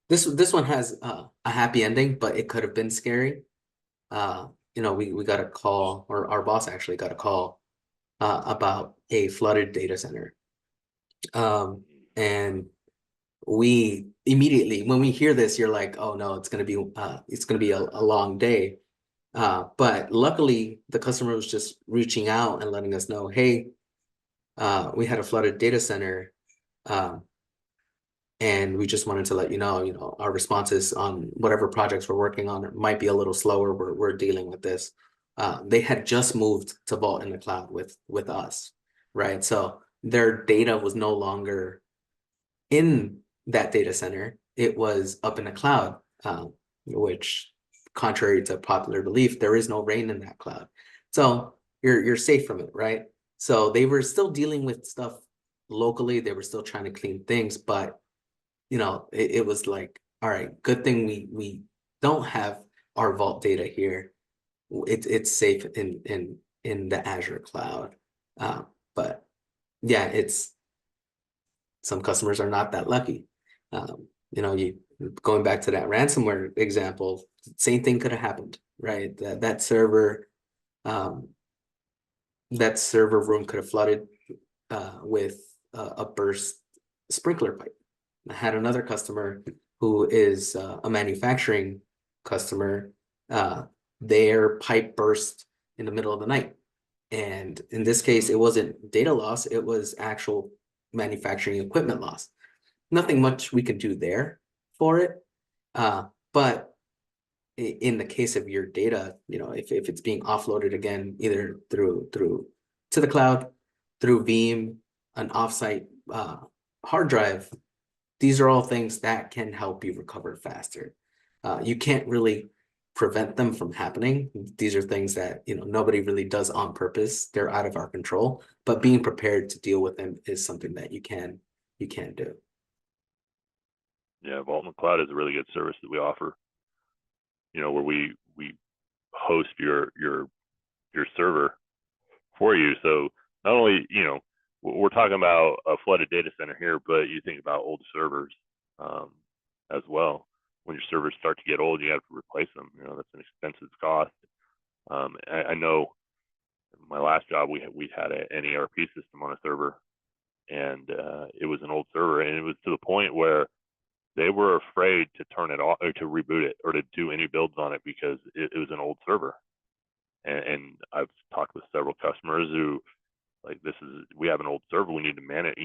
This one has a happy ending, but it could have been scary. We got a call, or our boss actually got a call about a flooded data center. And we immediately, when we hear this, you're like, oh no, it's gonna be a long day. But luckily, the customer was just reaching out and letting us know, hey, we had a flooded data center, um, and we just wanted to let you know, our responses on whatever projects we're working on might be a little slower. We're dealing with this. They had just moved to Vault in the cloud with us, right? So their data was no longer in that data center. It was up in the cloud, which, contrary to popular belief, there is no rain in that cloud. So you're safe from it, right? So they were still dealing with stuff locally. They were still trying to clean things, but it was like, all right, good thing we don't have our vault data here. It's safe in the Azure cloud. But yeah, it's some customers are not that lucky. You going back to that ransomware example, same thing could have happened, right? Um, that server room could have flooded with a burst sprinkler pipe. I had another customer who is a manufacturing customer. Their pipe burst in the middle of the night. And in this case, it wasn't data loss, it was actual manufacturing equipment loss. Nothing much we could do there for it. But in the case of your data, if it's being offloaded again, either through to the cloud, through Veeam, an offsite hard drive, these are all things that can help you recover faster. You can't really prevent them from happening. These are things that nobody really does on purpose. They're out of our control, but being prepared to deal with them is something that you can do. Yeah, Vault in the Cloud is a really good service that we offer. Where we host your server for you. So not only we're talking about a flooded data center here, but you think about old servers as well. When your servers start to get old, you have to replace them. That's an expensive cost. I know my last job we had an ERP system on a server, and it was an old server, and it was to the point where they were afraid to turn it off or to reboot it or to do any builds on it because it was an old server. And I've talked with several customers who like, we have an old server, we need to manage,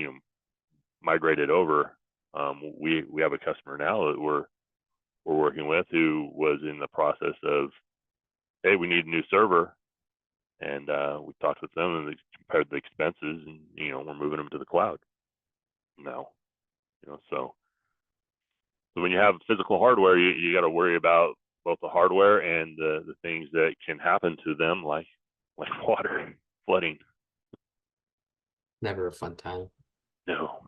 migrate it over. We have a customer now that we're working with who was in the process of, hey, we need a new server, and we talked with them and they compared the expenses, and we're moving them to the cloud now. So when you have physical hardware, you got to worry about both the hardware and the things that can happen to them, like water, flooding. Never a fun time. No.